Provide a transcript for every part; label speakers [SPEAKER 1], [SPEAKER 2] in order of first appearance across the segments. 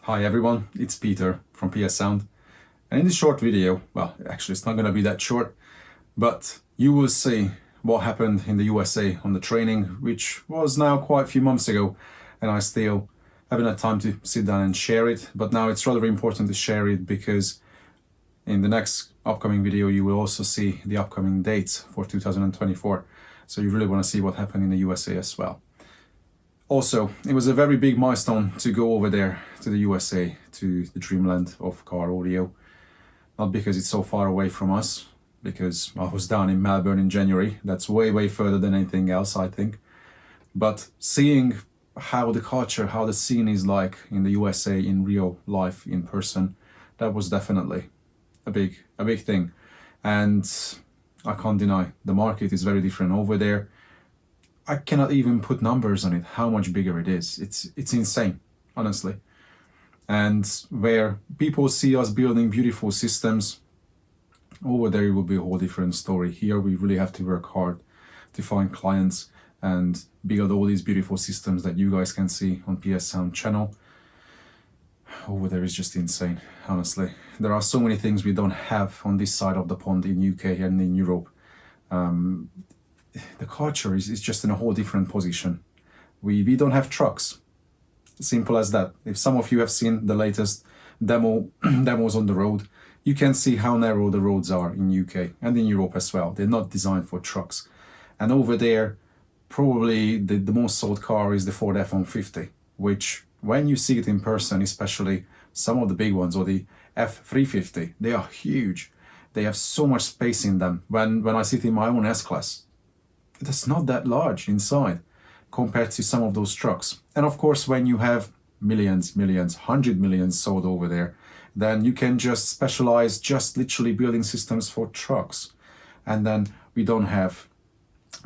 [SPEAKER 1] Hi everyone, it's Peter from PS Sound, and in this short video, well actually it's not going to be that short, but you will see what happened in the USA on the training, which was now quite a few months ago, and I still haven't had time to sit down and share it, but now it's rather important to share it because in the next upcoming video you will also see the upcoming dates for 2024, so you really want to see what happened in the USA as well. Also, it was a very big milestone to go over there to the USA, to the dreamland of car audio. Not because it's so far away from us, because I was down in Melbourne in January. That's way further than anything else, I think. But seeing how the culture, how the scene is like in the USA in real life, in person, that was definitely a big thing. And I can't deny, the market is very different over there. I cannot even put numbers on it, how much bigger it is. It's insane, honestly. And where people see us building beautiful systems, over there it will be a whole different story. Here we really have to work hard to find clients and build all these beautiful systems that you guys can see on PS Sound channel. Over there is just insane, honestly. There are so many things we don't have on this side of the pond in UK and in Europe. The culture is just in a whole different position. We don't have trucks. Simple as that. If some of you have seen the latest demos on the road, you can see how narrow the roads are in UK and in Europe as well. They're not designed for trucks. And over there, probably the most sold car is the Ford F-150, which when you see it in person, especially some of the big ones, or the F-350, they are huge. They have so much space in them. When I sit in my own S-Class, that's not that large inside compared to some of those trucks. And of course, when you have millions, 100 million sold over there, then you can just specialize just literally building systems for trucks. And then we don't have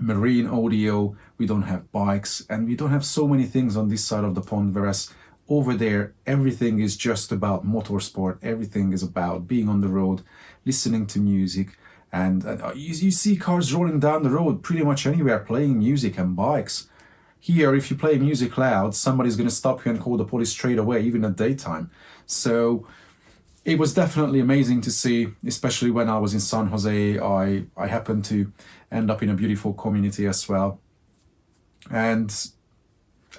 [SPEAKER 1] marine audio, we don't have bikes, and we don't have so many things on this side of the pond, whereas over there, everything is just about motorsport, everything is about being on the road, listening to music, and you see cars rolling down the road pretty much anywhere playing music, and bikes. Here, if you play music loud, somebody's going to stop you and call the police straight away, even at daytime. So it was definitely amazing to see, especially when I was in San Jose. I happened to end up in a beautiful community as well. And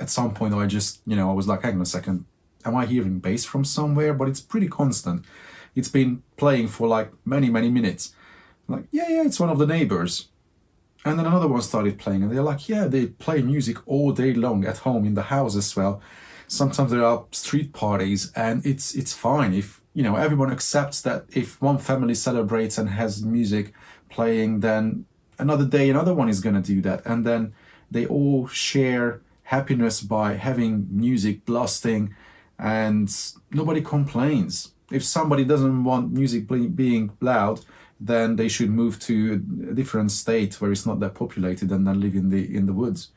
[SPEAKER 1] at some point I just, I was like, hang on a second, am I hearing bass from somewhere? But it's pretty constant. It's been playing for like many minutes. I'm like, yeah, it's one of the neighbors. And then another one started playing, and they're like, yeah, they play music all day long at home, in the house as well. Sometimes there are street parties, and it's fine if, everyone accepts that if one family celebrates and has music playing, then another day another one is going to do that. And then they all share happiness by having music blasting, and nobody complains. If somebody doesn't want music being loud, then they should move to a different state where it's not that populated and then live in the woods.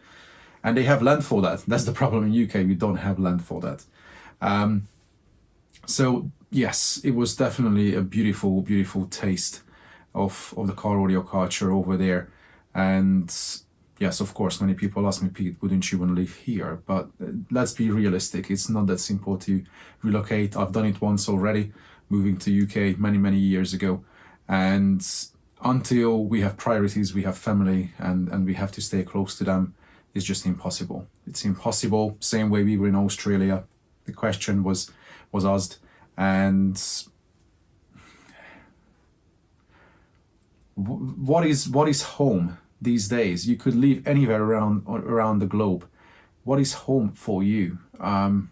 [SPEAKER 1] And they have land for that. That's the problem in UK. We don't have land for that. So yes, it was definitely a beautiful taste of the car audio culture over there. And yes, of course, many people ask me, Pete, wouldn't you want to live here? But let's be realistic. It's not that simple to relocate. I've done it once already, moving to UK many years ago. And until we have priorities, we have family, and we have to stay close to them, it's just impossible. It's impossible. Same way we were in Australia. The question was asked, and what is home these days? You could live anywhere around the globe. What is home for you? You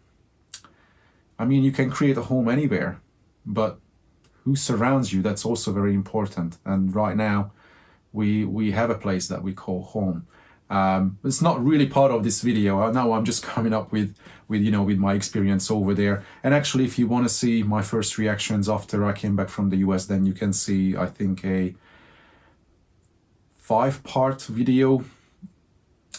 [SPEAKER 1] can create a home anywhere, but who surrounds you, that's also very important. And right now we have a place that we call home. It's not really part of this video. Now I'm just coming up with my experience over there. And actually, if you want to see my first reactions after I came back from the US, then you can see, I think, a 5-part video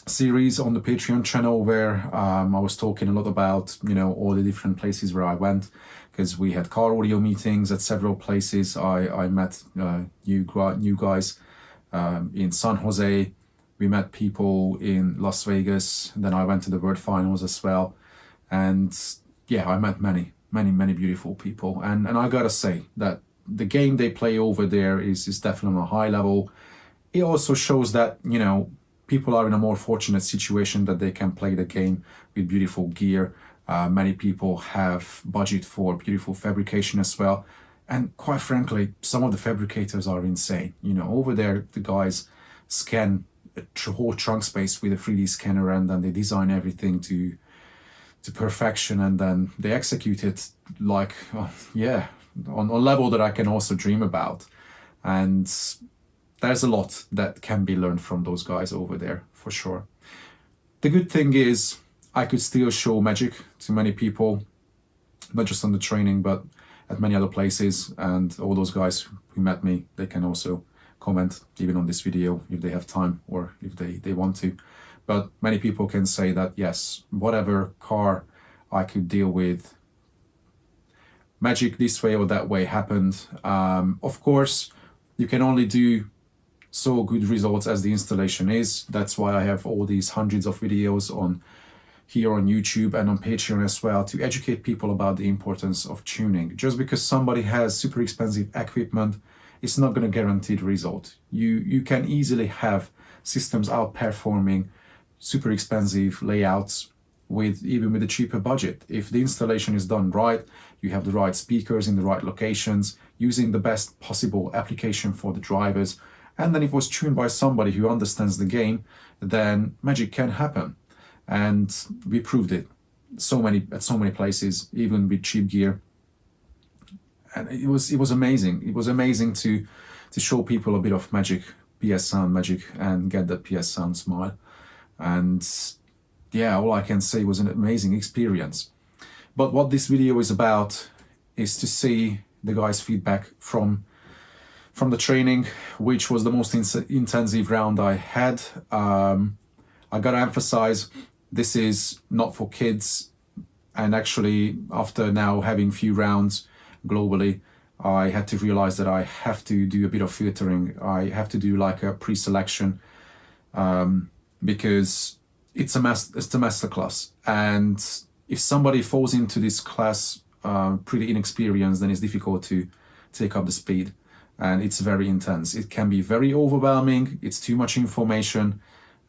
[SPEAKER 1] series on the Patreon channel where I was talking a lot about all the different places where I went, because we had car audio meetings at several places. I met new guys in San Jose. We met people in Las Vegas. Then I went to the World Finals as well, and yeah, I met many beautiful people. And I gotta say that the game they play over there is definitely on a high level. It also shows that, you know, people are in a more fortunate situation that they can play the game with beautiful gear. Many people have budget for beautiful fabrication as well. And quite frankly, some of the fabricators are insane. You know, over there, the guys scan a whole trunk space with a 3D scanner, and then they design everything to perfection, and then they execute it like, oh, yeah, on a level that I can also dream about. And there's a lot that can be learned from those guys over there, for sure. The good thing is I could still show magic to many people, not just on the training, but at many other places. And all those guys who met me, they can also comment even on this video if they have time or if they want to. But many people can say that, yes, whatever car I could deal with, magic this way or that way happened. Of course, you can only do so good results as the installation is. That's why I have all these hundreds of videos on here on YouTube and on Patreon as well, to educate people about the importance of tuning. Just because somebody has super expensive equipment, it's not going to guarantee the result. You can easily have systems outperforming super expensive layouts even with a cheaper budget. If the installation is done right, you have the right speakers in the right locations, using the best possible application for the drivers, and then if it was tuned by somebody who understands the game, then magic can happen. And we proved it at so many places, even with cheap gear. And it was amazing. It was amazing to show people a bit of magic, PS Sound magic, and get that PS Sound smile. And yeah, all I can say was an amazing experience. But what this video is about is to see the guys' feedback from the training, which was the most intensive round I had. I gotta emphasize, this is not for kids. And actually, after now having few rounds globally, I had to realize that I have to do a bit of filtering. I have to do like a pre-selection, because it's a masterclass. And if somebody falls into this class pretty inexperienced, then it's difficult to take up the speed. And it's very intense. It can be very overwhelming. It's too much information.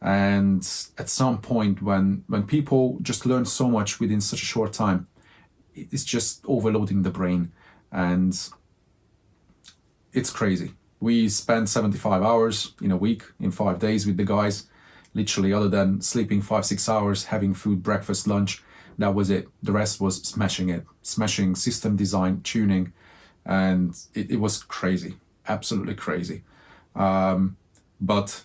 [SPEAKER 1] And at some point, when people just learn so much within such a short time, it's just overloading the brain. And it's crazy. We spent 75 hours in a week, in 5 days with the guys. Literally, other than sleeping 5-6 hours, having food, breakfast, lunch, that was it. The rest was smashing system design, tuning, and it was crazy, absolutely crazy. But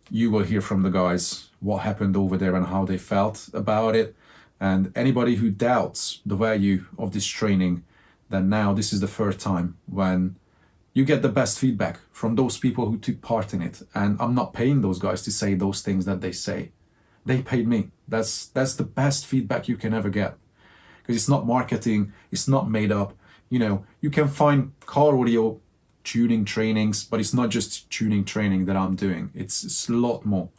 [SPEAKER 1] you will hear from the guys what happened over there and how they felt about it. And anybody who doubts the value of this training, then now this is the first time when you get the best feedback from those people who took part in it. And I'm not paying those guys to say those things that they say. They paid me. That's the best feedback you can ever get. Because it's not marketing, it's not made up. You know, you can find car audio tuning trainings, but it's not just tuning training that I'm doing. It's a lot more.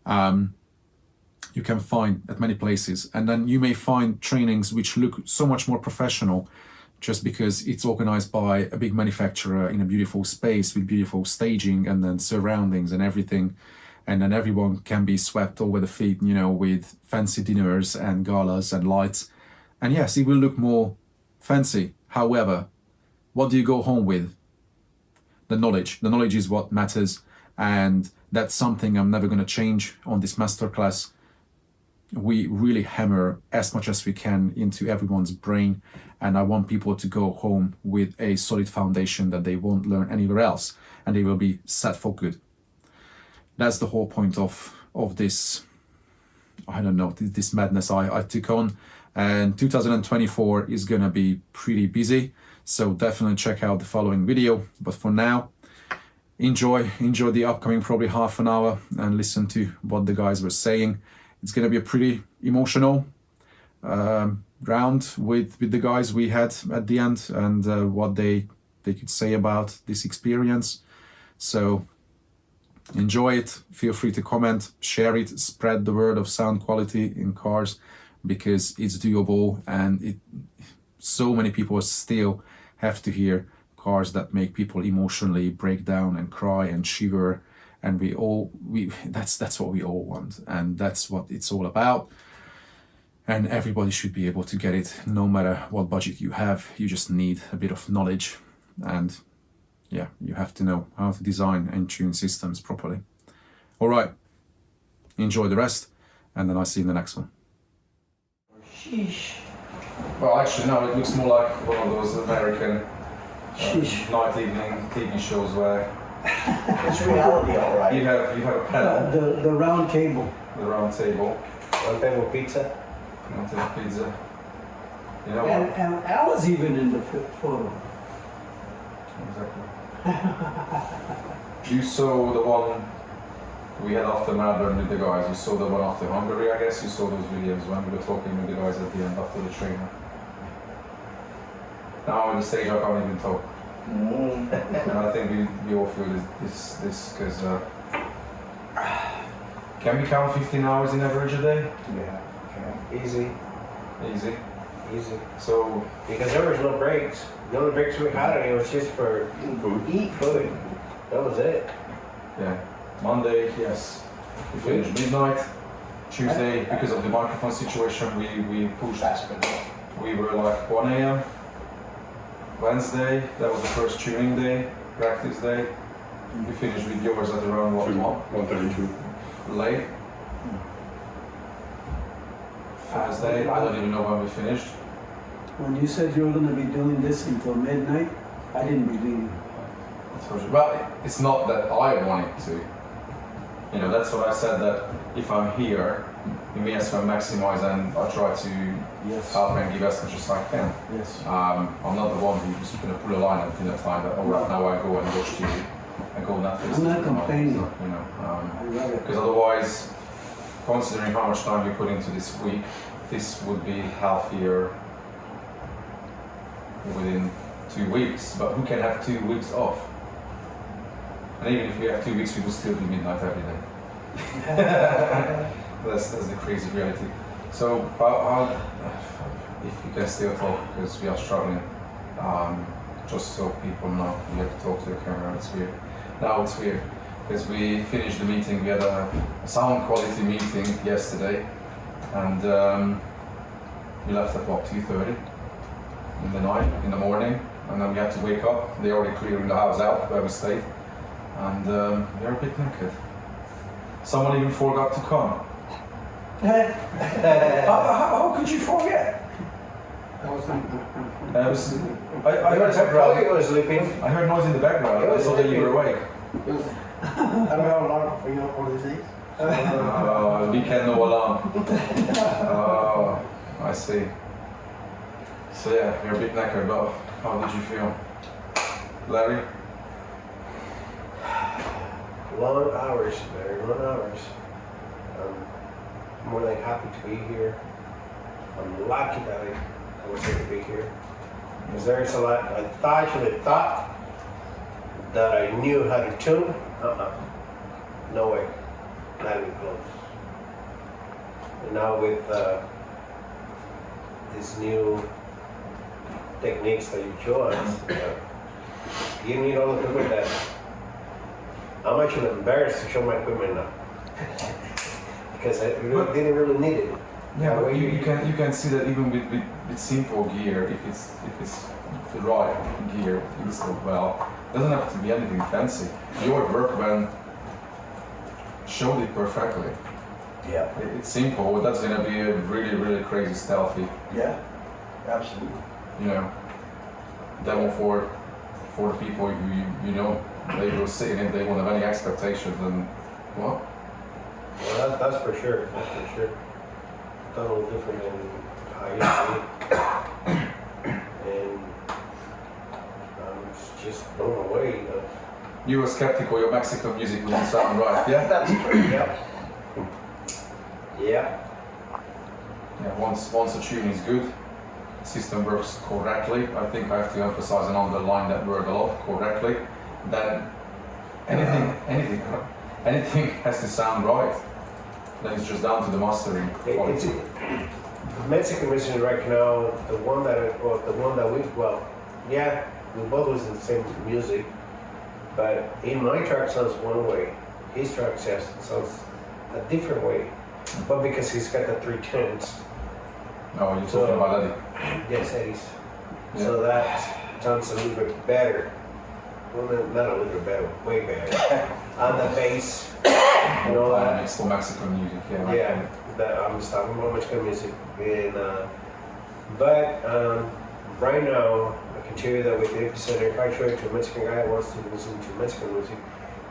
[SPEAKER 1] You can find at many places. And then you may find trainings which look so much more professional, just because it's organized by a big manufacturer in a beautiful space with beautiful staging and then surroundings and everything. And then everyone can be swept over the feet, you know, with fancy dinners and galas and lights. And yes, it will look more fancy. However, what do you go home with? The knowledge. The knowledge is what matters. And that's something I'm never going to change on this masterclass. We really hammer as much as we can into everyone's brain. And I want people to go home with a solid foundation that they won't learn anywhere else. And they will be set for good. That's the whole point of this, I don't know, this madness I took on. And 2024 is going to be pretty busy. So definitely check out the following video. But for now, enjoy the upcoming probably half an hour and listen to what the guys were saying. It's going to be a pretty emotional round with the guys we had at the end, and what they could say about this experience. So enjoy it. Feel free to comment, share it, spread the word of sound quality in cars, because it's doable and so many people still have to hear cars that make people emotionally break down and cry and shiver, and that's what we all want, and that's what it's all about. And everybody should be able to get it, no matter what budget you have. You just need a bit of knowledge, and yeah, you have to know how to design and tune systems properly. All right, enjoy the rest, and then I'll see you in the next one.
[SPEAKER 2] Sheesh.
[SPEAKER 1] Well, actually, no, it looks more like one of those American night evening TV shows where
[SPEAKER 2] It's reality, all right.
[SPEAKER 1] you have a panel,
[SPEAKER 2] The round table.
[SPEAKER 1] the round table,
[SPEAKER 3] One table pizza.
[SPEAKER 1] one table pizza. You know
[SPEAKER 2] And,
[SPEAKER 1] what?
[SPEAKER 2] and Al is even in the photo.
[SPEAKER 1] Exactly. You saw the one we had after Melbourne with the guys. You saw the one after Hungary, I guess. You saw those videos when we were talking with the guys at the end after the training. Now on the stage, I can't even talk. And I think we all feel this because can we count 15 hours in average a day?
[SPEAKER 3] Yeah. Okay. Easy.
[SPEAKER 1] Easy.
[SPEAKER 3] Easy.
[SPEAKER 1] So
[SPEAKER 3] Because there was no breaks. The only breaks we had, it was just for eat food. That was it.
[SPEAKER 1] yeah, Monday, yes, we finished midnight. Tuesday, because of the microphone situation, we pushed. We were like 1 a.m. Wednesday, that was the first tuning day, practice day. We finished with yours at around what?
[SPEAKER 4] 1:32.
[SPEAKER 1] Late. Thursday, I don't even know when we finished.
[SPEAKER 2] When you said you were going to be doing this until midnight, I didn't believe you.
[SPEAKER 1] Well, it's not that I wanted to. You know, that's what I said, that if I'm here, it means I maximize and I try to
[SPEAKER 2] Yes.
[SPEAKER 1] help and give as much as I can.
[SPEAKER 2] Yes.
[SPEAKER 1] I'm not the one who's going to pull a line at dinner time that, oh, right now I go and watch TV and go Netflix.
[SPEAKER 2] I'm not complaining.
[SPEAKER 1] You know,
[SPEAKER 2] I love it.
[SPEAKER 1] because otherwise, considering how much time we put into this week, this would be healthier within 2 weeks. But who can have 2 weeks off? And even if we have 2 weeks, we will still do midnight every day. That's the crazy reality. So, if you can still talk, because we are struggling, just so people know, we have to talk to the camera. It's weird. Now it's weird because we finished the meeting. We had a sound quality meeting yesterday, and we left at what, 2:30 in the morning, and then we had to wake up. They're already clearing the house out where we stayed, and we are a bit naked. Someone even forgot to come. How could you forget? I heard
[SPEAKER 3] Probably was sleeping.
[SPEAKER 1] I heard noise in the background. I saw that you were awake.
[SPEAKER 5] I don't have alarm for you for these days.
[SPEAKER 1] Weekend no alarm. Oh, I see. So yeah, you're a bit knackered, but how did you feel? Larry?
[SPEAKER 3] Long hours, very long hours. I'm more than happy to be here. I'm lucky that I was able to be here. Because there's a lot, I actually thought that I knew how to tune. No way, not even close. And now with these new techniques that you show us, you need all the equipment that I'm actually embarrassed to show my equipment now. Because I didn't really need it.
[SPEAKER 1] Yeah, but you can see that even with simple gear, if it's the right gear installed well, it doesn't have to be anything fancy. Your workman showed it perfectly.
[SPEAKER 5] Yeah.
[SPEAKER 1] It's simple, but that's gonna be a really crazy stealthy,
[SPEAKER 5] Yeah. Absolutely.
[SPEAKER 1] you know, demo for the people who you know they will sit in it, they won't have any expectations, and what?
[SPEAKER 3] Well, that's for sure. That's for sure. Totally different than how I used to be. And I'm just blown away.
[SPEAKER 1] You were skeptical your Mexican music wouldn't sound right, yeah?
[SPEAKER 3] That's true. Yeah. Yeah.
[SPEAKER 1] Yeah, once a tune is good, the system works correctly. I think I have to emphasize and underline that word a lot, correctly. Then anything has to sound right. Then it's just down to the mastering quality.
[SPEAKER 3] Mexican music right now, the one that we both listen to the same music, but in my track sounds one way, his track sounds a different way, but because he's got the 3 tones.
[SPEAKER 1] No, you're talking about Eddie.
[SPEAKER 3] Yes, Eddie's.
[SPEAKER 1] Yeah.
[SPEAKER 3] So that sounds a little bit better. Well, not a little bit better, way better. On the bass, and all that.
[SPEAKER 1] It's for Mexican music, yeah.
[SPEAKER 3] Yeah, that I'm just talking about Mexican music. And, but right now, I can tell you that with 80%, if I show it to a Mexican guy who wants to listen to Mexican music,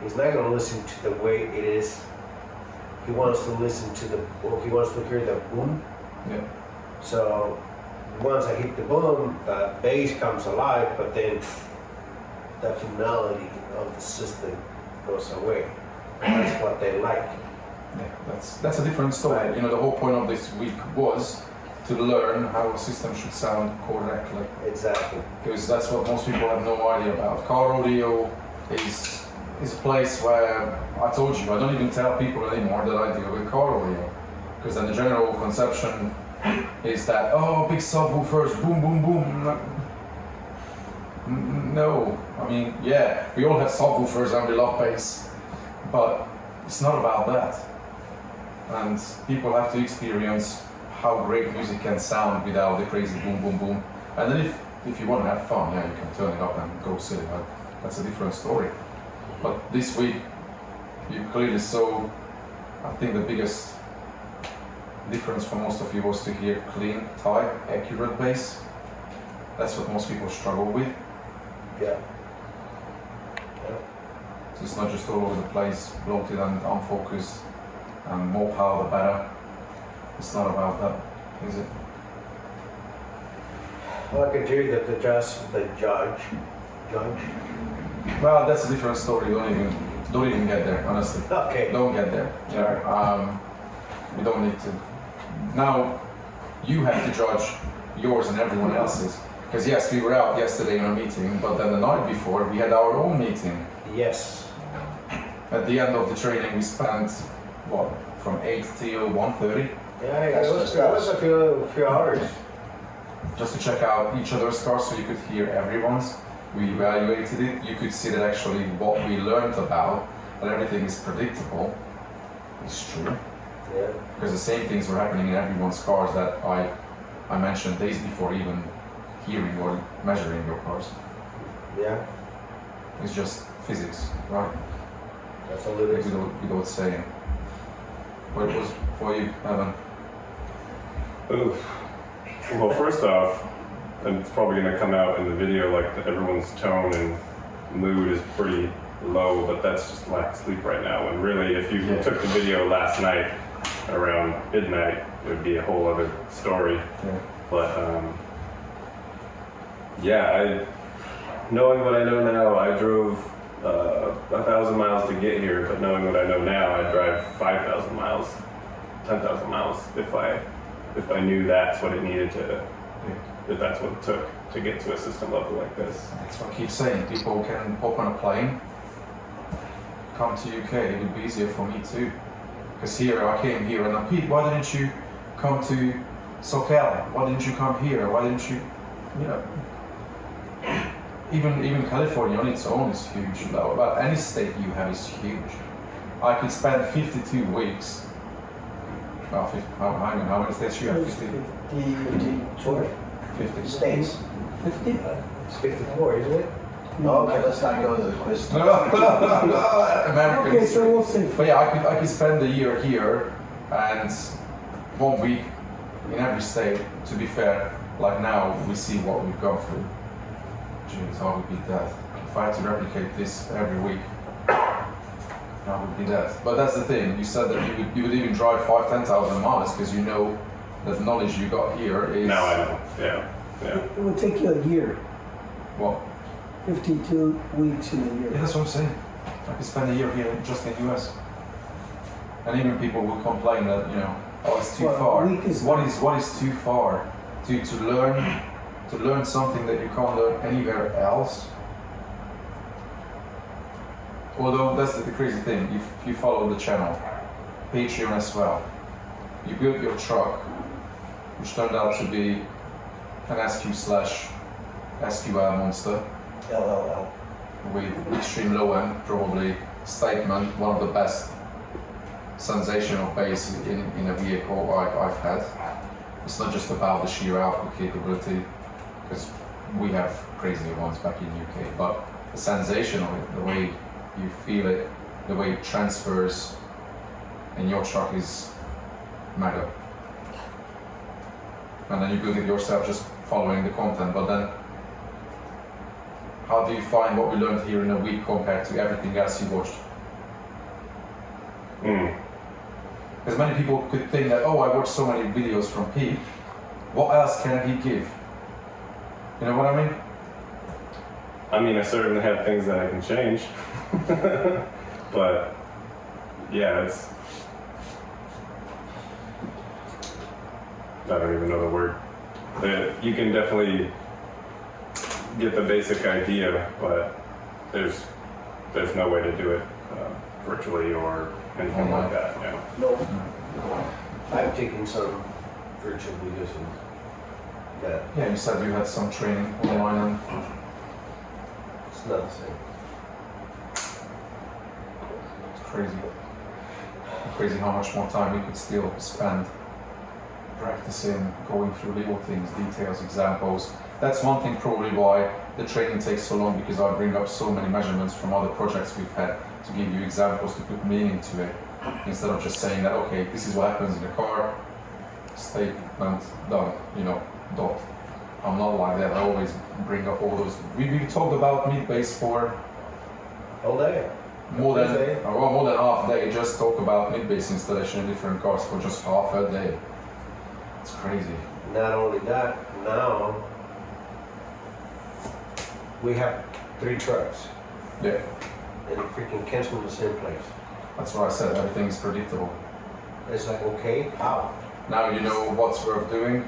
[SPEAKER 3] he's not going to listen to the way it is. He wants to listen to he wants to hear the boom.
[SPEAKER 1] Yeah.
[SPEAKER 3] So once I hit the boom, the bass comes alive, but then the finality of the system goes away. And that's what they like.
[SPEAKER 1] Yeah, that's a different story.
[SPEAKER 3] Right.
[SPEAKER 1] You know, the whole point of this week was to learn how a system should sound correctly.
[SPEAKER 3] Exactly.
[SPEAKER 1] Because that's what most people have no idea about. Car audio is a place where, I told you, I don't even tell people anymore that I deal with car audio. Because then the general conception is that, oh, big subwoofers, boom, boom, boom. No, I mean, yeah, we all have subwoofers and we love bass, but it's not about that. And people have to experience how great music can sound without the crazy boom, boom, boom. And then if you want to have fun, yeah, you can turn it up and go silly. That's a different story. But this week, you clearly saw, I think the biggest difference for most of you was to hear clean, tight, accurate bass. That's what most people struggle with.
[SPEAKER 3] Yeah.
[SPEAKER 1] So it's not just all over the place, bloated and unfocused, and more power the better. It's not about that, is it?
[SPEAKER 3] Well, I can tell you that the judge.
[SPEAKER 1] Well, that's a different story. Don't even get there, honestly.
[SPEAKER 3] Okay.
[SPEAKER 1] Don't get there. Yeah. We don't need to. Now, you have to judge yours and everyone else's. Because yes, we were out yesterday in a meeting, but then the night before we had our own meeting.
[SPEAKER 3] Yes.
[SPEAKER 1] At the end of the training, we spent what, from 8 till 1:30,
[SPEAKER 3] Yeah, it was a few hours.
[SPEAKER 1] just to check out each other's cars, so you could hear everyone's. We evaluated it. You could see that actually what we learned about, that everything is predictable, is true.
[SPEAKER 3] Yeah.
[SPEAKER 1] Because the same things were happening in everyone's cars that I mentioned days before even hearing or measuring your cars.
[SPEAKER 3] Yeah.
[SPEAKER 1] It's just physics, right?
[SPEAKER 3] That's a little bit.
[SPEAKER 1] Without saying. What it was for you, Evan?
[SPEAKER 4] Oof. Well, first off, and it's probably going to come out in the video, like everyone's tone and mood is pretty low, but that's just lack of sleep right now. And really, if you took the video last night around midnight, it would be a whole other story.
[SPEAKER 1] Yeah.
[SPEAKER 4] But knowing what I know now, I drove 1,000 miles to get here, but knowing what I know now, I'd drive 5,000 miles, 10,000 miles if I knew that's what it needed to, if that's what it took to get to a system level like this.
[SPEAKER 1] That's what I keep saying. People can hop on a plane, come to UK. It would be easier for me too. Because here, I came here and I'm, Pete, why didn't you come to SoCal? Why didn't you come here? Why didn't you, even California on its own is huge. But any state you have is huge. I could spend 52 weeks. Well, how many states you have?
[SPEAKER 5] 54
[SPEAKER 1] 50.
[SPEAKER 5] states. 50?
[SPEAKER 3] It's 54, isn't it?
[SPEAKER 5] Okay, let's not go to the quiz.
[SPEAKER 1] Americans.
[SPEAKER 2] Okay, so we'll see.
[SPEAKER 1] But yeah, I could spend a year here and 1 week in every state. To be fair, like now we see what we've gone through. Jeez, how would be that? If I had to replicate this every week, that would be that. But that's the thing. You said that you would even drive 5,000-10,000 miles because you know that knowledge you got here is.
[SPEAKER 4] Now I know. Yeah.
[SPEAKER 2] It would take you a year,
[SPEAKER 1] What?
[SPEAKER 2] 52 weeks in a
[SPEAKER 1] Yeah,
[SPEAKER 2] year.
[SPEAKER 1] that's what I'm saying. I could spend a year here just in the US. And even people will complain that, oh, it's too
[SPEAKER 2] Well, a
[SPEAKER 1] far.
[SPEAKER 2] week is-
[SPEAKER 1] What is too far? To learn something that you can't learn anywhere else? Although that's the crazy thing, if you follow the channel, Patreon as well, you build your truck which turned out to be an SQ/SQL monster
[SPEAKER 5] LLL.
[SPEAKER 1] with extreme low end, probably statement, one of the best sensation of bass in a vehicle I've had. It's not just about the sheer output capability, because we have crazy ones back in UK, but the sensation of it, the way you feel it, the way it transfers in your truck is mega. And then you build it yourself just following the content, but then how do you find what we learned here in a week compared to everything else you watched? Because many people could think that, oh, I watched so many videos from Pete, what else can he give? You know what I mean?
[SPEAKER 4] I mean, I certainly have things that I can change, but yeah, it's, I don't even know the word. You can definitely get the basic idea, but there's no way to do it virtually or anything like that. Yeah.
[SPEAKER 3] No. I've taken some virtual videos and that
[SPEAKER 1] Yeah, you said you had some training online and
[SPEAKER 3] it's not the same.
[SPEAKER 1] it's crazy. Crazy how much more time we could still spend practicing, going through little things, details, examples. That's one thing probably why the training takes so long, because I bring up so many measurements from other projects we've had to give you examples to put meaning to it, instead of just saying that, okay, this is what happens in a car, statement, done, you know, dot. I'm not like that. I always bring up all those. We talked about mid bass for
[SPEAKER 3] All day.
[SPEAKER 1] more than
[SPEAKER 3] Day.
[SPEAKER 1] more than half a day. Just talk about mid bass installation in different cars for just half a day. It's crazy.
[SPEAKER 3] Not only that, now we have 3 trucks
[SPEAKER 1] Yeah,
[SPEAKER 3] and freaking cancel the same place.
[SPEAKER 1] that's what I said. Everything is predictable.
[SPEAKER 3] It's like, okay, how?
[SPEAKER 1] Now you know what's worth doing,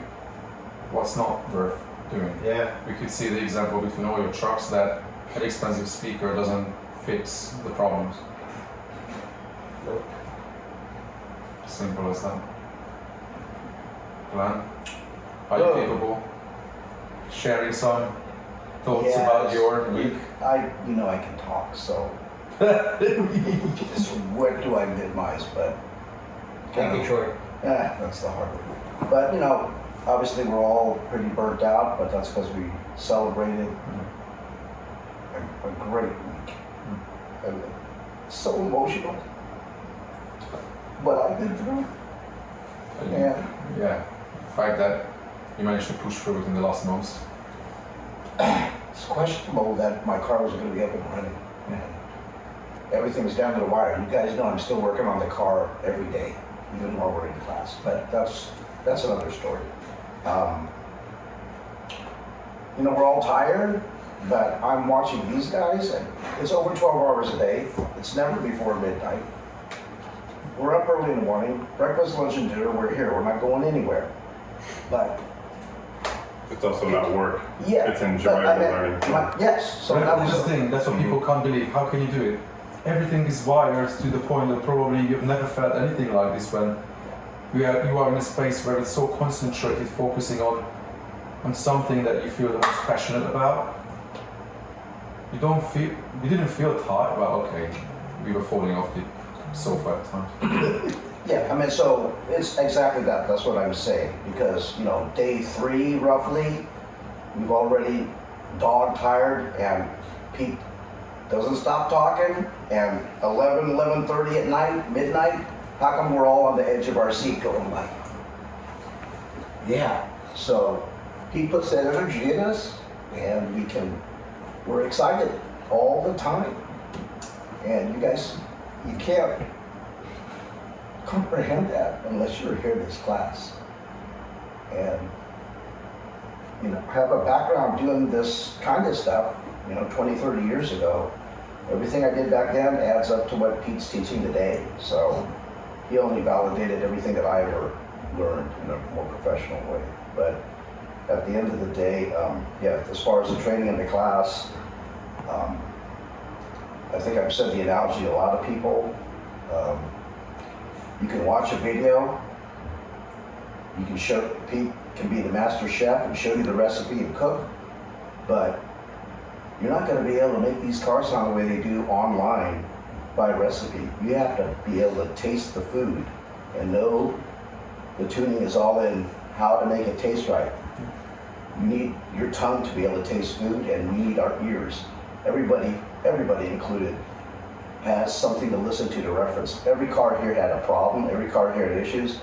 [SPEAKER 1] what's not worth doing.
[SPEAKER 3] Yeah.
[SPEAKER 1] We could see the example between all your trucks that an expensive speaker doesn't fix the problems.
[SPEAKER 3] Nope.
[SPEAKER 1] Simple as that. Glenn, are you
[SPEAKER 5] No.
[SPEAKER 1] capable sharing some thoughts
[SPEAKER 5] Yes.
[SPEAKER 1] about your week?
[SPEAKER 5] I can talk, so. Just what do I minimize, but.
[SPEAKER 3] Take it short.
[SPEAKER 5] That's the hard one. But, obviously we're all pretty burnt out, but that's because we celebrated a great week. And so emotional. What I've been through. Yeah.
[SPEAKER 1] Yeah. The fact that you managed to push through it in the last months.
[SPEAKER 5] It's questionable that my car was going to be up and running. And everything was down to the wire. You guys know I'm still working on the car every day, even while we're in class. But that's another story. We're all tired, but I'm watching these guys, and it's over 12 hours a day. It's never before midnight. We're up early in the morning, breakfast, lunch, and dinner. We're here. We're not going anywhere. But
[SPEAKER 4] It's also not work.
[SPEAKER 5] yeah,
[SPEAKER 4] It's
[SPEAKER 5] but
[SPEAKER 4] enjoyable learning.
[SPEAKER 5] yes. So
[SPEAKER 1] But
[SPEAKER 5] that
[SPEAKER 1] that's
[SPEAKER 5] was
[SPEAKER 1] the thing, that's what people can't believe. How can you do it? Everything is wired to the point that probably you've never felt anything like this when you are in a space where it's so concentrated, focusing on something that you feel the most passionate about. You didn't feel tired. Well, okay, we were falling off the sofa at times.
[SPEAKER 5] Yeah, so it's exactly that. That's what I'm saying. Because, day 3 roughly, we've already dog tired, and Pete doesn't stop talking, and 11:30 at night, midnight, how come we're all on the edge of our seat going like, yeah. So he puts that energy in us, and we're excited all the time. And you guys, you can't comprehend that unless you're here in this class. And, have a background doing this kind of stuff, 20, 30 years ago. Everything I did back then adds up to what Pete's teaching today. So he only validated everything that I ever learned in a more professional way. But at the end of the day, as far as the training in the class, I think I've said the analogy to a lot of people. You can watch a video You can show, Pete can be the master chef and show you the recipe and cook, but you're not going to be able to make these cars sound the way they do online by recipe. You have to be able to taste the food and know the tuning is all in how to make it taste right. You need your tongue to be able to taste food, and we need our ears. Everybody included, has something to listen to reference. Every car here had a problem. Every car here had issues.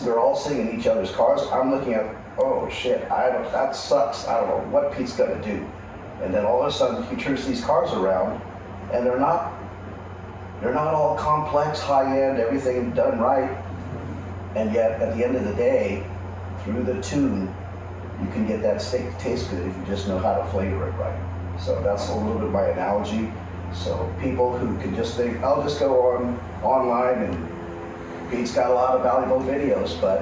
[SPEAKER 5] We're all singing each other's cars. I'm looking at, oh shit, that sucks. I don't know what Pete's gonna do. And then all of a sudden he turns these cars around, and they're not all complex, high-end, everything done right. And yet at the end of the day, through the tune, you can get that steak to taste good if you just know how to flavor it right. So that's a little bit of my analogy. So people who can just think, I'll just go online, and Pete's got a lot of valuable videos, but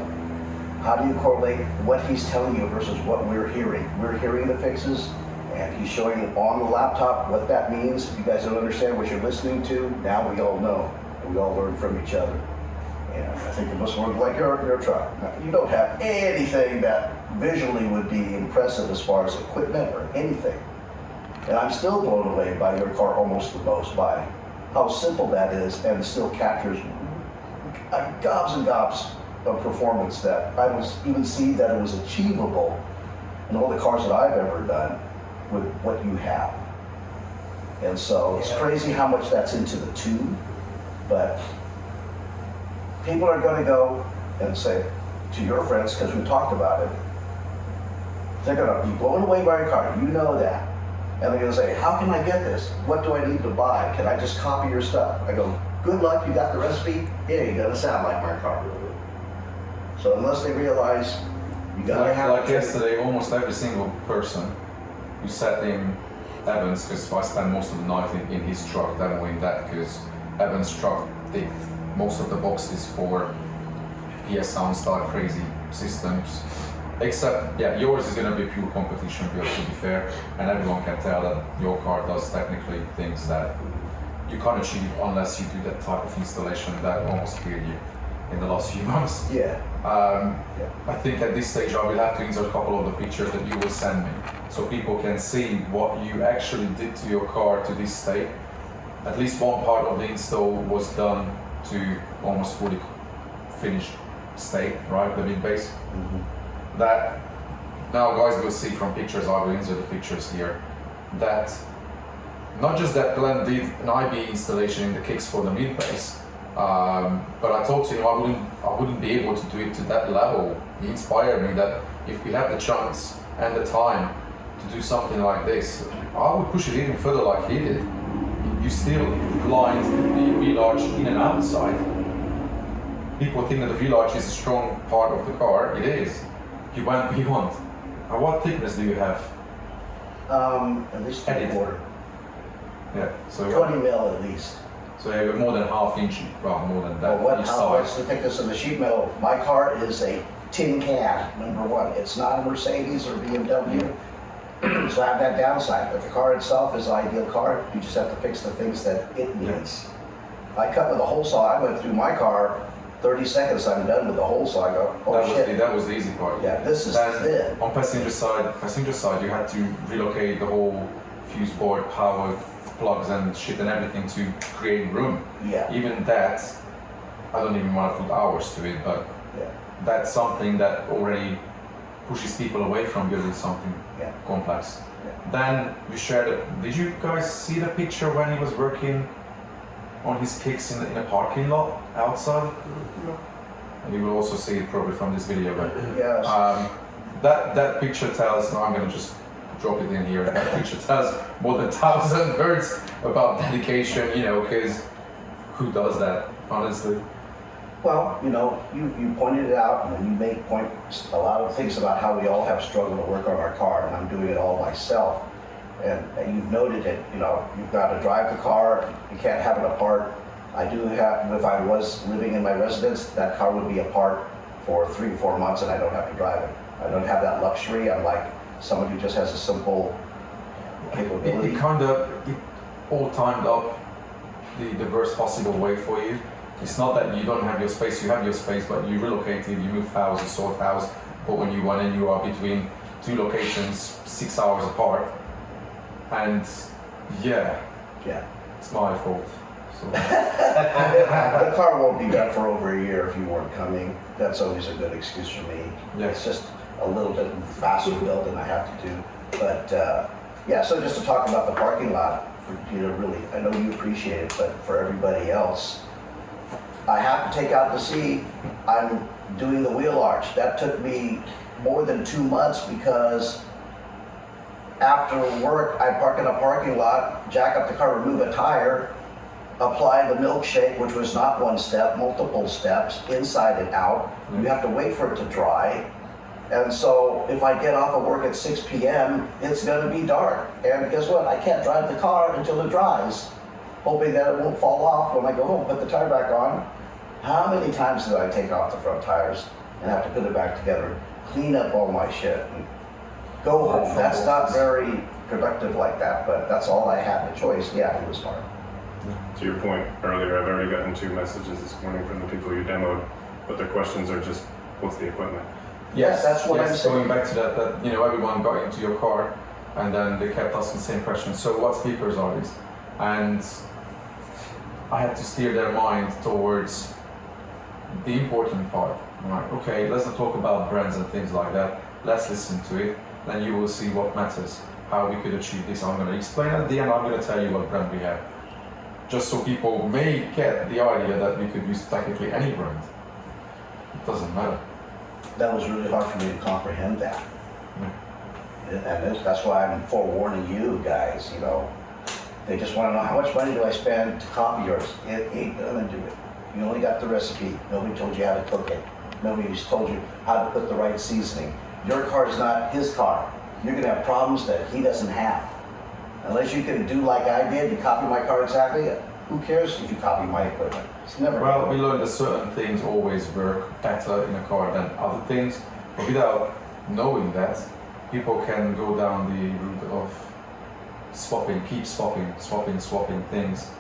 [SPEAKER 5] how do you correlate what he's telling you versus what we're hearing? We're hearing the fixes, and he's showing on the laptop what that means. If you guys don't understand what you're listening to, now we all know. We all learn from each other. And I think it must work like your truck. You don't have anything that visually would be impressive as far as equipment or anything. And I'm still blown away by your car almost the most, by how simple that is, and it still captures gobs and gobs of performance that I don't even see that it was achievable in all the cars that I've ever done with what you have. And so it's crazy how much that's into the tube, but people are going to go and say to your friends, because we talked about it, they're going to be blown away by your car. You know that. And they're going to say, how can I get this? What do I need to buy? Can I just copy your stuff? I go, good luck, you got the recipe? Yeah, you're going to sound like my car. So unless they realize you got to have...
[SPEAKER 1] Like yesterday, almost every single person who sat in Evans, because I spent most of the night in his truck demoing that, because Evans' truck ticked most of the boxes for PS sound style crazy systems. Except, yeah, yours is going to be pure competition, to be fair, and everyone can tell that your car does technically things that you can't achieve unless you do that type of installation that almost killed you in the last few months.
[SPEAKER 5] Yeah.
[SPEAKER 1] I think at this stage I will have to insert a couple of the pictures that you will send me, so people can see what you actually did to your car to this state. At least one part of the install was done to almost fully finished state, right? The mid base.
[SPEAKER 5] Mm-hmm.
[SPEAKER 1] That now guys will see from pictures, I will insert the pictures here, that not just that Glenn did an IB installation in the kicks for the mid bass, but I told him I wouldn't be able to do it to that level. He inspired me that if we have the chance and the time to do something like this, I would push it even further like he did. You still lined the V-large in and outside. People think that the V-large is a strong part of the car. It is. You went beyond. What thickness do you have?
[SPEAKER 5] At least 3/4.
[SPEAKER 1] Yeah, so
[SPEAKER 5] 20 mil at least.
[SPEAKER 1] So you have more than half inch, well, more than that. Each
[SPEAKER 5] What's
[SPEAKER 1] side.
[SPEAKER 5] the thickness of the sheet metal? My car is a tin can, number one. It's not a Mercedes or BMW. So I have that downside, but the car itself is an ideal car. You just have to fix the things that it needs. I cut with a hole saw. I went through my car, 30 seconds, I'm done with the hole saw. I go, oh shit.
[SPEAKER 1] That was the easy part.
[SPEAKER 5] Yeah, this is thin.
[SPEAKER 1] On passenger side, you had to relocate the whole fuse board, power plugs and shit and everything to create room.
[SPEAKER 5] Yeah.
[SPEAKER 1] Even that, I don't even want to put hours to it, but
[SPEAKER 5] Yeah.
[SPEAKER 1] that's something that already pushes people away from building something
[SPEAKER 5] Yeah.
[SPEAKER 1] complex.
[SPEAKER 5] Yeah.
[SPEAKER 1] Then you shared it. Did you guys see the picture when he was working on his kicks in a parking lot outside? And you will also see it probably from this video, but
[SPEAKER 5] Yes.
[SPEAKER 1] that picture tells, now I'm gonna just drop it in here, that picture tells more than 1,000 words about dedication, because who does that, honestly?
[SPEAKER 5] Well, you pointed it out, and you make a lot of things about how we all have struggled to work on our car, and I'm doing it all myself. And you've noted it, you've got to drive the car, you can't have it apart. I do have, if I was living in my residence, that car would be apart for 3 or 4 months and I don't have to drive it. I don't have that luxury. I'm like someone who just has a simple capability.
[SPEAKER 1] It all timed up the worst possible way for you. It's not that you don't have your space, you have your space, but you relocated, you moved house, you sold house, but when you went in, you are between two locations, 6 hours apart. And yeah, it's my fault. So.
[SPEAKER 5] The car won't be back for over a year if you weren't coming. That's always a good excuse for me.
[SPEAKER 1] Yeah.
[SPEAKER 5] It's just a little bit faster build than I have to do. But yeah, so just to talk about the parking lot, for you to really, I know you appreciate it, but for everybody else, I have to take out the seat. I'm doing the wheel arch. That took me more than 2 months because after work, I park in a parking lot, jack up the car, remove a tire, apply the milkshake, which was not one step, multiple steps, inside and out. You have to wait for it to dry. And so if I get off of work at 6 p.m., it's gonna be dark. And guess what? I can't drive the car until it dries, hoping that it won't fall off when I go home, put the tire back on. How many times did I take off the front tires and have to put it back together, clean up all my shit, and go home? That's not very productive like that, but that's all I had, the choice. Yeah, it was hard.
[SPEAKER 4] To your point earlier, I've already gotten 2 messages this morning from the people you demoed, but their questions are just, what's the equipment?
[SPEAKER 5] Yes, that's what I'm saying.
[SPEAKER 1] Going back to that, you know, everyone got into your car and then they kept asking the same question. So what speakers are these? And I had to steer their mind towards the important part. Right, okay, let's not talk about brands and things like that. Let's listen to it, then you will see what matters, how we could achieve this. I'm going to explain at the end, I'm going to tell you what brand we have. Just so people may get the idea that we could use technically any brand. It doesn't matter.
[SPEAKER 5] That was really hard for me to comprehend that. And that's why I'm forewarning you guys, you know. They just want to know, how much money do I spend to copy yours? It ain't gonna do it. You only got the recipe. Nobody told you how to cook it. Nobody's told you how to put the right seasoning. Your car is not his car. You're gonna have problems that he doesn't have. Unless you can do like I did, you copy my car exactly, who cares if you copy my equipment? It's never.
[SPEAKER 1] Well, we learned that certain things always work better in a car than other things, but without knowing that, people can go down the route of swapping, keep swapping things.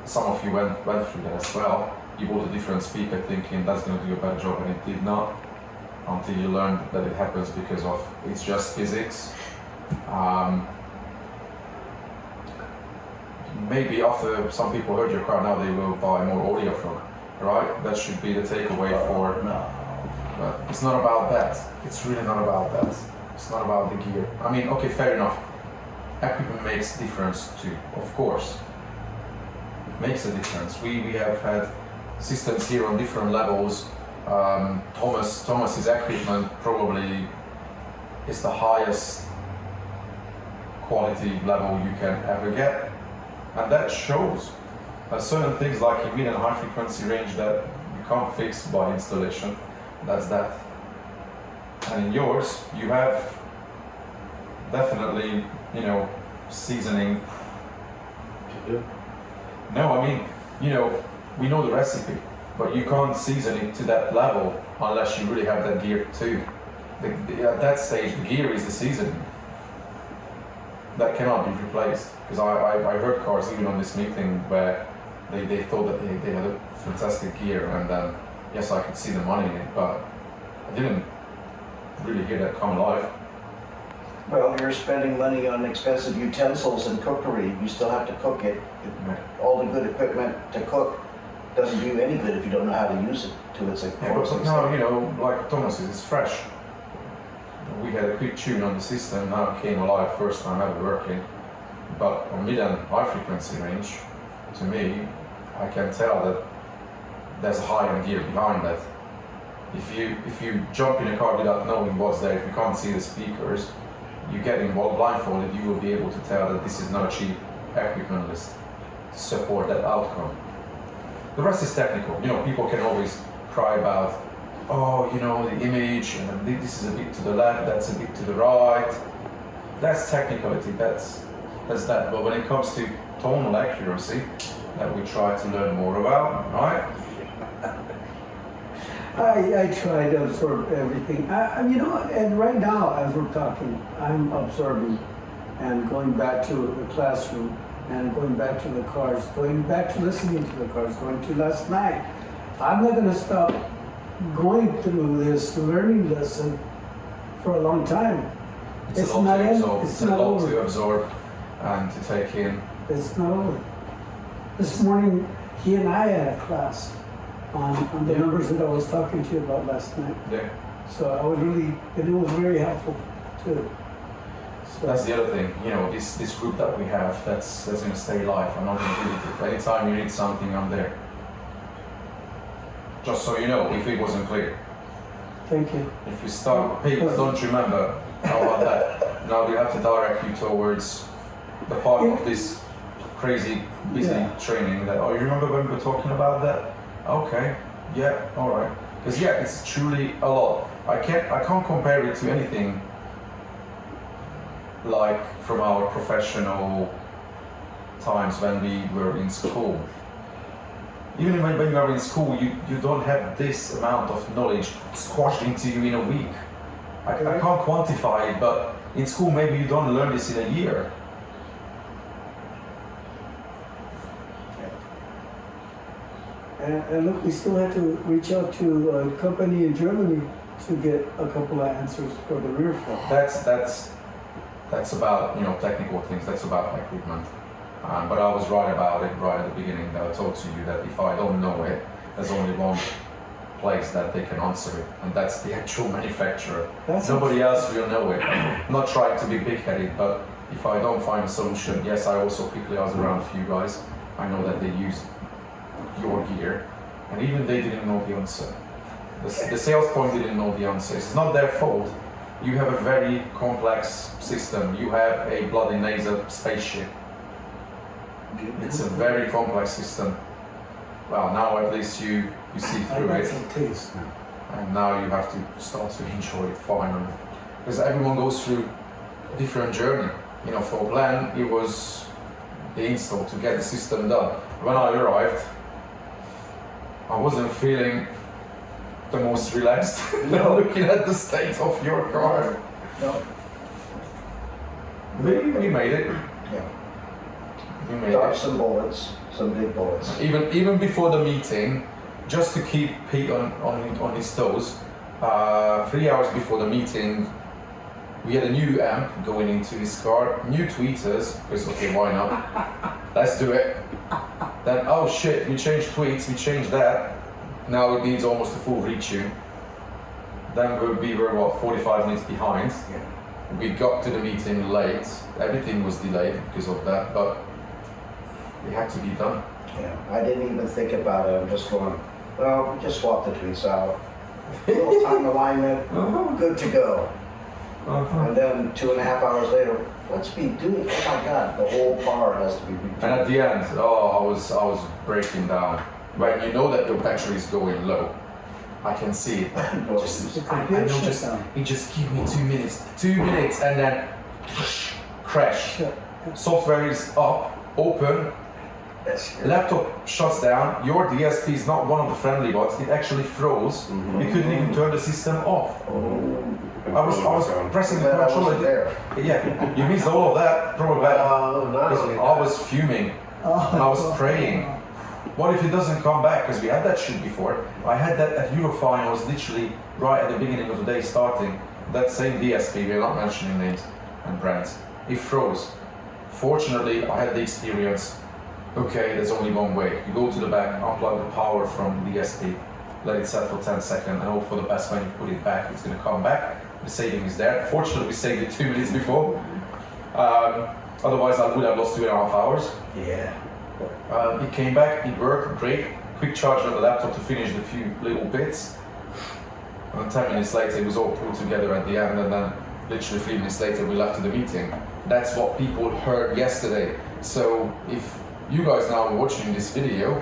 [SPEAKER 1] Some of you went through that as well. You bought a different speaker thinking that's going to do a better job, and it did not, until you learned that it happens because of, it's just physics. Maybe after some people heard your car, now they will buy more audio from, right? That should be the takeaway for.
[SPEAKER 5] No.
[SPEAKER 1] But it's not about that. It's really not about that. It's not about the gear. I mean, okay, fair enough. Equipment makes difference too, of course. It makes a difference. We have had systems here on different levels. Thomas's equipment probably is the highest quality level you can ever get. And that shows. Certain things like in mid and high frequency range that you can't fix by installation. That's that. And in yours, you have definitely, you know, seasoning.
[SPEAKER 3] To do.
[SPEAKER 1] No, I mean, you know, we know the recipe, but you can't season it to that level unless you really have that gear too. At that stage, the gear is the seasoning. That cannot be replaced. Because I heard cars even on this meeting where they thought that they had a fantastic gear, and then yes, I could see the money in it, but I didn't really hear that come alive.
[SPEAKER 5] Well, you're spending money on expensive utensils and cookery. You still have to cook it. All the good equipment to cook doesn't do you any good if you don't know how to use it to its fullest
[SPEAKER 1] But
[SPEAKER 5] extent.
[SPEAKER 1] now, you know, like Thomas's, it's fresh. We had a quick tune on the system, now it came alive, first time ever working. But on mid and high frequency range, to me, I can tell that there's a high-end gear behind that. If you jump in a car without knowing what's there, if you can't see the speakers, you get involved blindfolded, you will be able to tell that this is not a cheap equipment list to support that outcome. The rest is technical. You know, people can always cry about, oh, you know, the image, and this is a bit to the left, that's a bit to the right. That's technicality, that's that. But when it comes to tonal accuracy, that we try to learn more about, right?
[SPEAKER 2] I try to absorb everything. You know, and right now, as we're talking, I'm observing and going back to the classroom and going back to the cars, going back to listening to the cars, going to last night. I'm not gonna stop going through this learning lesson for a long time.
[SPEAKER 1] It's a lot
[SPEAKER 2] not
[SPEAKER 1] to
[SPEAKER 2] in-
[SPEAKER 1] absorb.
[SPEAKER 2] it's
[SPEAKER 1] It's a
[SPEAKER 2] not
[SPEAKER 1] lot
[SPEAKER 2] over.
[SPEAKER 1] to absorb and to take in.
[SPEAKER 2] It's not over. This morning, he and I had a class on the numbers that I was talking to you about last night.
[SPEAKER 1] Yeah.
[SPEAKER 2] So I was really, and it was very helpful too. So
[SPEAKER 1] That's the other thing, you know, this group that we have, that's gonna stay alive. I'm not gonna delete it. Anytime you need something, I'm there. Just so you know, if it wasn't clear.
[SPEAKER 2] thank you.
[SPEAKER 1] If you start, hey, I don't remember, how about that? Now we have to direct you towards the part of this crazy, busy
[SPEAKER 2] Yeah.
[SPEAKER 1] training that, oh, you remember when we were talking about that? Okay, yeah, alright. Because yeah, it's truly a lot. I can't compare it to anything like from our professional times when we were in school. Even when you are in school, you don't have this amount of knowledge squashed into you in a week. I can't quantify it, but in school maybe you don't learn this in a year.
[SPEAKER 2] And look, we still had to reach out to a company in Germany to get a couple of answers for the rear fault.
[SPEAKER 1] That's about, you know, technical things. That's about equipment. But I was right about it right at the beginning. That I told to you that if I don't know it, there's only one place that they can answer it, and that's the actual manufacturer. Nobody else will know it. I'm not trying to be big-headed, but if I don't find a solution, yes, I also quickly asked around a few guys. I know that they use your gear, and even they didn't know the answer. The sales point didn't know the answer. It's not their fault. You have a very complex system. You have a bloody nasal spaceship. It's a very complex system. Well, now at least you see
[SPEAKER 2] I
[SPEAKER 1] through
[SPEAKER 2] got
[SPEAKER 1] it,
[SPEAKER 2] some taste now.
[SPEAKER 1] and now you have to start to enjoy it finally. Because everyone goes through a different journey. You know, for Glenn, it was the install to get the system done. When I arrived, I wasn't feeling the most relaxed.
[SPEAKER 5] No.
[SPEAKER 1] Looking at the state of your car.
[SPEAKER 5] No.
[SPEAKER 1] We made it.
[SPEAKER 5] Yeah.
[SPEAKER 1] We made
[SPEAKER 5] Dodged
[SPEAKER 1] it.
[SPEAKER 5] some bullets, some big bullets.
[SPEAKER 1] Even before the meeting, just to keep Pete on his toes, 3 hours before the meeting, we had a new amp going into his car, new tweeters, because okay, why not? Let's do it. Then, oh shit, we changed tweets, we changed that. Now it needs almost a full retune. Then we were what, 45 minutes behind.
[SPEAKER 5] Yeah.
[SPEAKER 1] We got to the meeting late. Everything was delayed because of that, but it had to be done.
[SPEAKER 5] Yeah. I didn't even think about it. I'm just going, well, just swap the tweets out. Little time alignment, good to go. And then 2.5 hours later, what's be doing? Oh my God, the whole car has to be
[SPEAKER 1] And at
[SPEAKER 5] redone.
[SPEAKER 1] the end, I was breaking down. When you know that your battery is going low, I can see it. Just,
[SPEAKER 2] It's a
[SPEAKER 1] I
[SPEAKER 2] complete
[SPEAKER 1] know
[SPEAKER 2] shutdown.
[SPEAKER 1] it just give me 2 minutes, and then crash.
[SPEAKER 2] Shut.
[SPEAKER 1] Software is up, open,
[SPEAKER 5] That's scary.
[SPEAKER 1] laptop shuts down. Your DSP is not one of the friendly ones. It actually froze. We couldn't even turn the system off. I was pressing the
[SPEAKER 5] But I wasn't
[SPEAKER 1] controller.
[SPEAKER 5] there.
[SPEAKER 1] Yeah, you missed all of that. Probably bad.
[SPEAKER 3] Not
[SPEAKER 1] Because
[SPEAKER 3] only
[SPEAKER 1] I was fuming.
[SPEAKER 2] Oh,
[SPEAKER 1] And I was praying. What if it doesn't come back? Because we had that shit before. I had that at Eurofine. I was literally right at the beginning of the day starting. That same DSP, we're not mentioning names and brands. It froze. Fortunately, I had the experience. Okay, there's only one way. You go to the back, unplug the power from the DSP, let it set for 10 seconds, and hope for the best. When you put it back, it's going to come back. The saving is there. Fortunately, we saved it 2 minutes before. Otherwise, I would have lost 2.5 hours.
[SPEAKER 5] Yeah.
[SPEAKER 1] It came back, it worked, great. Quick charge on the laptop to finish the few little bits. And 10 minutes later, it was all pulled together at the end, and then literally 3 minutes later, we left to the meeting. That's what people heard yesterday. So if you guys now are watching this video,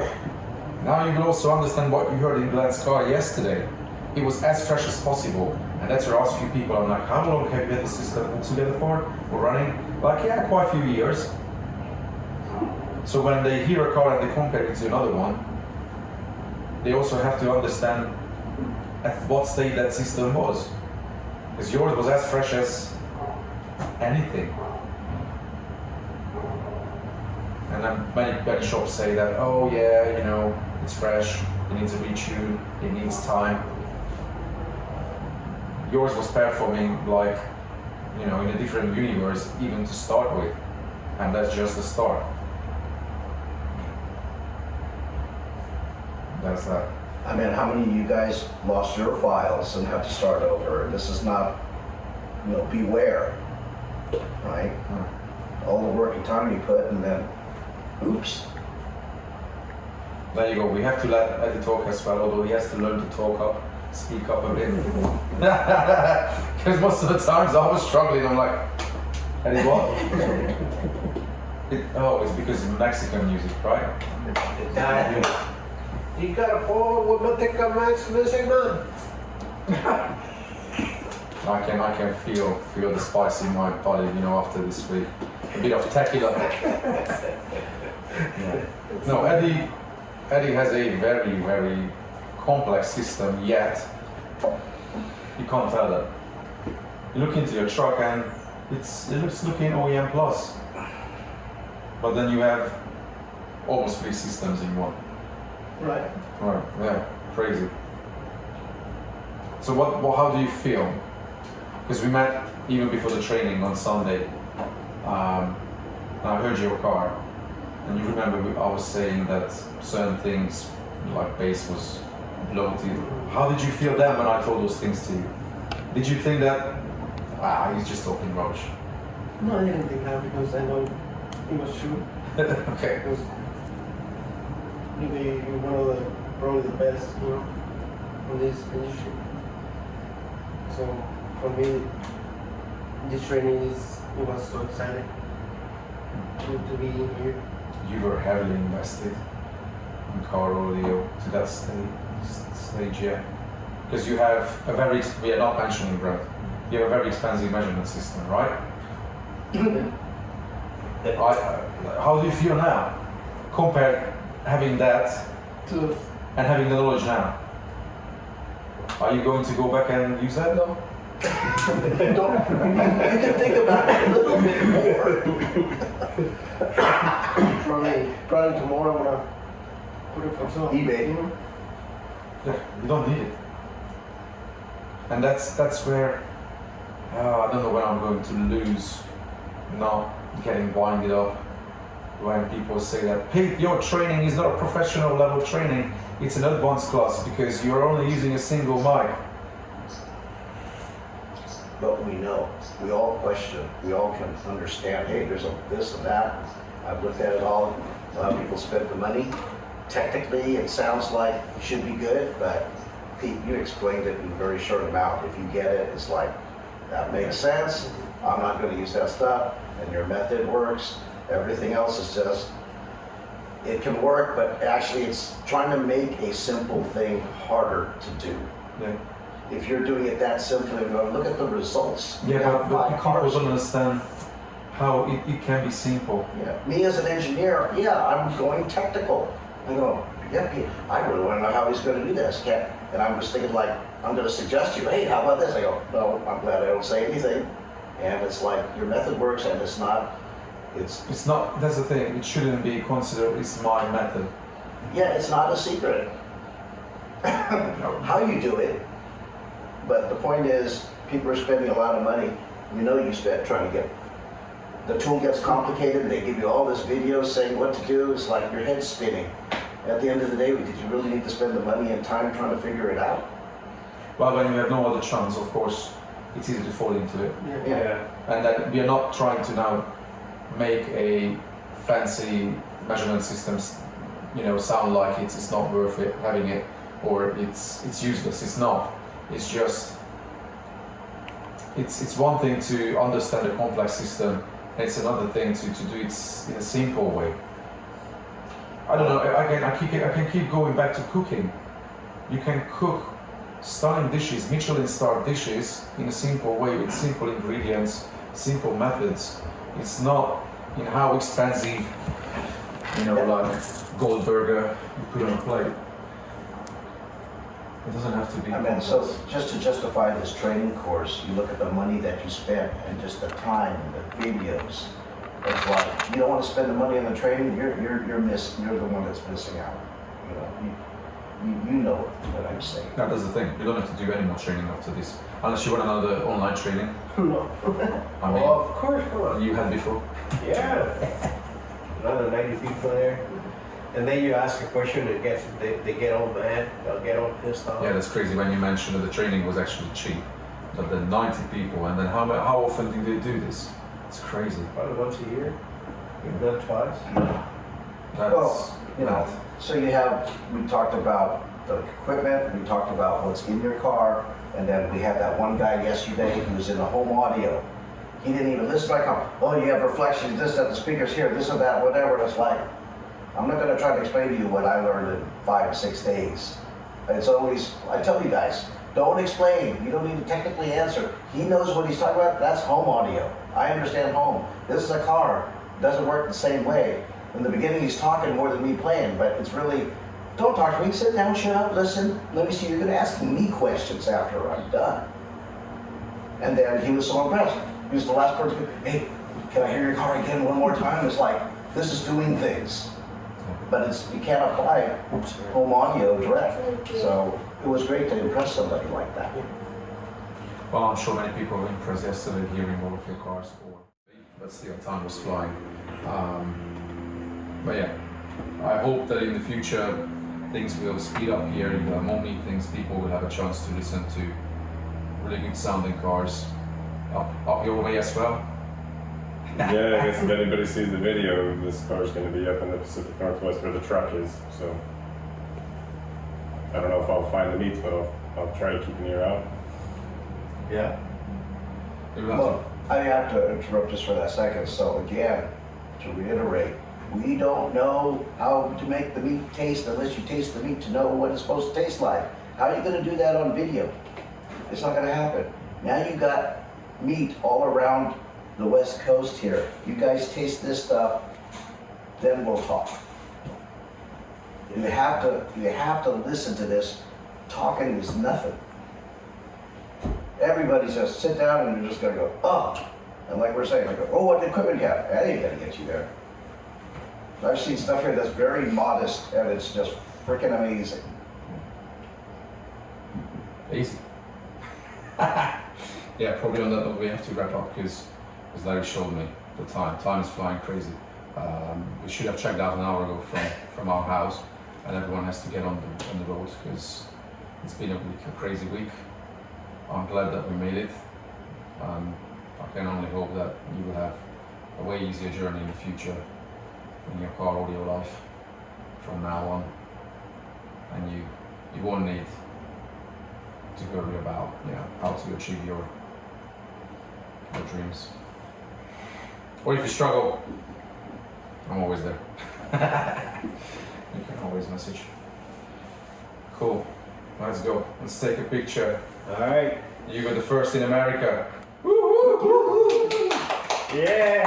[SPEAKER 1] now you will also understand what you heard in Glenn's car yesterday. It was as fresh as possible. And that's where I asked a few people, I'm like, how long have you had the system all together for? Or running? Like, yeah, quite a few years. So when they hear a car and they compare it to another one, they also have to understand at what state that system was. Because yours was as fresh as anything. And then many shops say that, oh yeah, you know, it's fresh, it needs a retune, it needs time. Yours was performing like, you know, in a different universe even to start with. And that's just the start. That's that.
[SPEAKER 5] I mean, how many of you guys lost your files and have to start over? This is not, you know, beware, right? All the work and time you put, and then, oops.
[SPEAKER 1] There you go. We have to let Eddie talk as well, although he has to learn to talk up, speak up a bit. Because most of the times I was struggling. I'm like, Eddie, what? It's because of Mexican music, right?
[SPEAKER 3] You gotta follow what Mexican music, man.
[SPEAKER 1] I can feel the spice in my body, you know, after this week. A bit of tequila. Yeah. No, Eddie has a very, very complex system, yet you can't tell that. You look into your truck and it looks looking OEM plus. But then you have almost 3 systems in one.
[SPEAKER 2] Right.
[SPEAKER 1] Right, yeah, crazy. So how do you feel? Because we met even before the training on Sunday. And I heard your car. And you remember I was saying that certain things, like bass was bloated. How did you feel then when I told those things to you? Did you think that, he's just talking rubbish?
[SPEAKER 6] No, I didn't think that because I know it was true.
[SPEAKER 1] Okay.
[SPEAKER 6] Because you're one of the probably the best, you know, in this industry. So for me, this training it was so exciting to be here.
[SPEAKER 1] You were heavily invested in car audio to that stage, yeah. Because you have we are not mentioning brand, you have a very expensive measurement system, right? How do you feel now, compared having that and having the knowledge now? Are you going to go back and use that though?
[SPEAKER 5] You can think about it a little bit more.
[SPEAKER 6] Probably tomorrow I'm gonna put it for sale.
[SPEAKER 5] eBay.
[SPEAKER 1] Yeah, you don't need it. And that's where I don't know when I'm going to lose not getting winded up when people say that, hey, your training is not a professional level training, it's an advanced class because you're only using a single mic.
[SPEAKER 5] But we know, we all question, we all can understand, hey, there's this and that. I've looked at it all, a lot of people spend the money. Technically, it sounds like it should be good, but Pete, you explained it in a very short amount. If you get it, it's like, that makes sense. I'm not gonna use that stuff, and your method works. Everything else is just, it can work, but actually it's trying to make a simple thing harder to do.
[SPEAKER 1] Yeah.
[SPEAKER 5] If you're doing it that simply, you go, look at the results.
[SPEAKER 1] Yeah,
[SPEAKER 5] You have
[SPEAKER 1] but
[SPEAKER 5] 5
[SPEAKER 1] people
[SPEAKER 5] cars.
[SPEAKER 1] don't understand how it can be simple.
[SPEAKER 5] Yeah. Me as an engineer, yeah, I'm going technical. I go, yeah, Pete, I really want to know how he's going to do this. And I'm just thinking like, I'm going to suggest you, hey, how about this? I go, no, I'm glad I don't say anything. And it's like, your method works and it's not,
[SPEAKER 1] It's not, that's the thing, it shouldn't be considered, it's my method.
[SPEAKER 5] yeah, it's not a secret. How you do it. But the point is, people are spending a lot of money. You know you spent trying to get, the tool gets complicated and they give you all this video saying what to do. It's like your head's spinning. At the end of the day, did you really need to spend the money and time trying to figure it out?
[SPEAKER 1] Well, when you have no other chance, of course, it's easy to fall into it.
[SPEAKER 5] Yeah.
[SPEAKER 1] And that we are not trying to now make a fancy measurement systems, you know, sound like it's not worth it having it, or it's useless. It's not. It's just, it's one thing to understand a complex system, and it's another thing to do it in a simple way. I don't know, I can keep going back to cooking. You can cook stunning dishes, Michelin star dishes, in a simple way with simple ingredients, simple methods. It's not in how expensive, you know, like Goldberger you put on a plate. It doesn't have to be.
[SPEAKER 5] I mean, so just to justify this training course, you look at the money that you spent and just the time and the videos It's like, you don't want to spend the money on the training, you're the one that's missing out. You know, you know what I'm saying.
[SPEAKER 1] No, that's the thing. You don't have to do any more training after this, unless you want another online training.
[SPEAKER 3] No.
[SPEAKER 1] I mean,
[SPEAKER 3] Well, of course, come on.
[SPEAKER 1] you had before.
[SPEAKER 3] Yeah. Another 90 people there. And then you ask a question, they get all mad, they'll get all pissed off.
[SPEAKER 1] Yeah, that's crazy when you mentioned that the training was actually cheap. But the 90 people, and then how often do they do this? It's crazy.
[SPEAKER 3] Probably once a year. You've done twice.
[SPEAKER 1] That's
[SPEAKER 5] Well, you know, so we talked about the equipment, we talked about what's in your car, and then we had that one guy yesterday who was in the home audio. He didn't even listen to my car. Oh, you have reflections, this, that, the speakers here, this or that, whatever. And it's like, I'm not going to try to explain to you what I learned in 5 or 6 days. It's always, I tell you guys, don't explain. You don't need to technically answer. He knows what he's talking about. That's home audio. I understand home. This is a car. It doesn't work the same way. In the beginning, he's talking more than me playing, but it's really, don't talk to me. Sit down, shut up, listen. Let me see. You're going to ask me questions after I'm done. And then he was so impressed. He was the last person. Hey, can I hear your car again one more time? It's like, this is doing things. But you can't apply home audio direct. So it was great to impress somebody like that.
[SPEAKER 1] Well, I'm sure many people were impressed yesterday hearing all of your cars. But still, time was flying. But yeah, I hope that in the future things will speed up here. You have more meetings. People will have a chance to listen to really good sounding cars up your way as well.
[SPEAKER 4] Yeah, I guess if anybody sees the video, this car is going to be up in the Pacific Northwest where the truck is. So I don't know if I'll find the meets, but I'll try to keep an ear out.
[SPEAKER 3] Yeah.
[SPEAKER 5] Well, I have to interrupt just for that second. So again, to reiterate, we don't know how to make the meat taste unless you taste the meat to know what it's supposed to taste like. How are you going to do that on video? It's not going to happen. Now you got meat all around the West Coast here. You guys taste this stuff, then we'll talk. You have to listen to this. Talking is nothing. Everybody's just sit down and you're just gonna go, oh. And like we're saying, like, oh, what equipment you have? That ain't gonna get you there. I've seen stuff here that's very modest and it's just freaking amazing.
[SPEAKER 1] Easy. Yeah, probably on that note we have to wrap up because as Larry showed me, the time is flying crazy. We should have checked out an hour ago from our house, and everyone has to get on the road because it's been a crazy week. I'm glad that we made it. I can only hope that you will have a way easier journey in the future in your car audio life from now on, and you won't need to worry about how to achieve your dreams. Or if you struggle, I'm always there. You can always message. Cool. Let's go. Let's take a picture.
[SPEAKER 3] All right.
[SPEAKER 1] You were the first in America.
[SPEAKER 3] Yeah.